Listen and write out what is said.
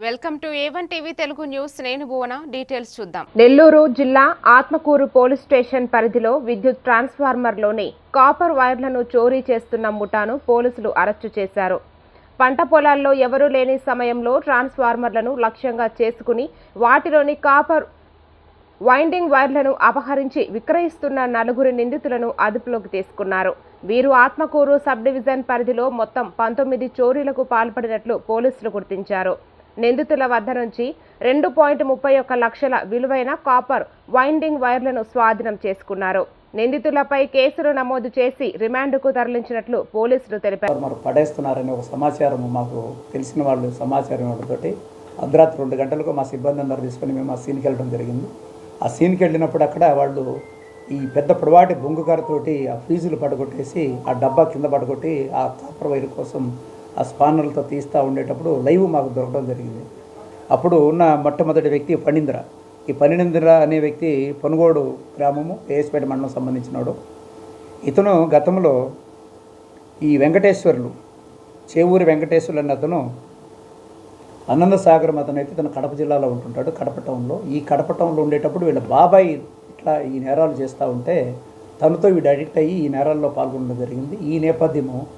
Welcome to A1 TV Telugu news. నేను భువన. Details చూద్దాం. నెల్లూరు జిల్లా ఆత్మకూరు పోలీస్ స్టేషన్ పరిధిలో విద్యుత్ ట్రాన్స్ఫార్మర్లోని కాపర్ వైర్లను చోరీ చేస్తున్న ముఠాను పోలీసులు అరెస్టు చేశారు. పంట పొలాల్లో ఎవరూ లేని సమయంలో ట్రాన్స్ఫార్మర్లను లక్ష్యంగా చేసుకుని వాటిలోని కాపర్ వైండింగ్ వైర్లను అపహరించి విక్రయిస్తున్న నలుగురు నిందితులను అదుపులోకి తీసుకున్నారు. వీరు ఆత్మకూరు సబ్ డివిజన్ పరిధిలో మొత్తం 19 చోరీలకు పాల్పడినట్లు పోలీసులు గుర్తించారు. నిందితుల వద్ద నుంచి 2.31 లక్షల విలువైన కాపర్ వైండింగ్ వైర్లను స్వాధీనం చేసుకున్నారు. నిందితులపై కేసులు నమోదు చేసి రిమాండ్కు తరలించినట్లు పోలీసులు తెలిపారు. పడేస్తున్నారనే ఒక సమాచారం మాకు తెలిసిన వాళ్ళు సమాచారం వాళ్ళతోటి అర్ధరాత్రి 2 గంటలకు మా సిబ్బంది అందరూ తీసుకొని మేము ఆ సీన్కి వెళ్ళడం జరిగింది. ఆ సీన్కి వెళ్ళినప్పుడు అక్కడ వాళ్ళు ఈ పెద్ద పొడవాటి బొంగుకారతోటి ఆ ఫీజులు పడగొట్టేసి ఆ డబ్బా కింద పడగొట్టి ఆ కాపర్ వైర్ కోసం ఆ స్పానర్లతో తీస్తూ ఉండేటప్పుడు లైవ్ మాకు దొరకడం జరిగింది. అప్పుడు ఉన్న మొట్టమొదటి వ్యక్తి ఫణీంద్ర. ఈ ఫణీంద్ర అనే వ్యక్తి పొనుగోడు గ్రామము ఏఎస్పేట మండలం సంబంధించినవాడు. ఇతను గతంలో ఈ వెంకటేశ్వర్లు చేవూరి వెంకటేశ్వర్లు అనే అతను ఆనందసాగరం అతను అయితే తను కడప జిల్లాలో ఉంటుంటాడు, కడప టౌన్లో. ఈ కడప టౌన్లో ఉండేటప్పుడు వీళ్ళ బాబాయ్ ఇట్లా ఈ నేరాలు చేస్తూ ఉంటే తనతో వీడు అడిక్ట్ అయ్యి ఈ నేరాల్లో పాల్గొనడం జరిగింది. ఈ నేపథ్యము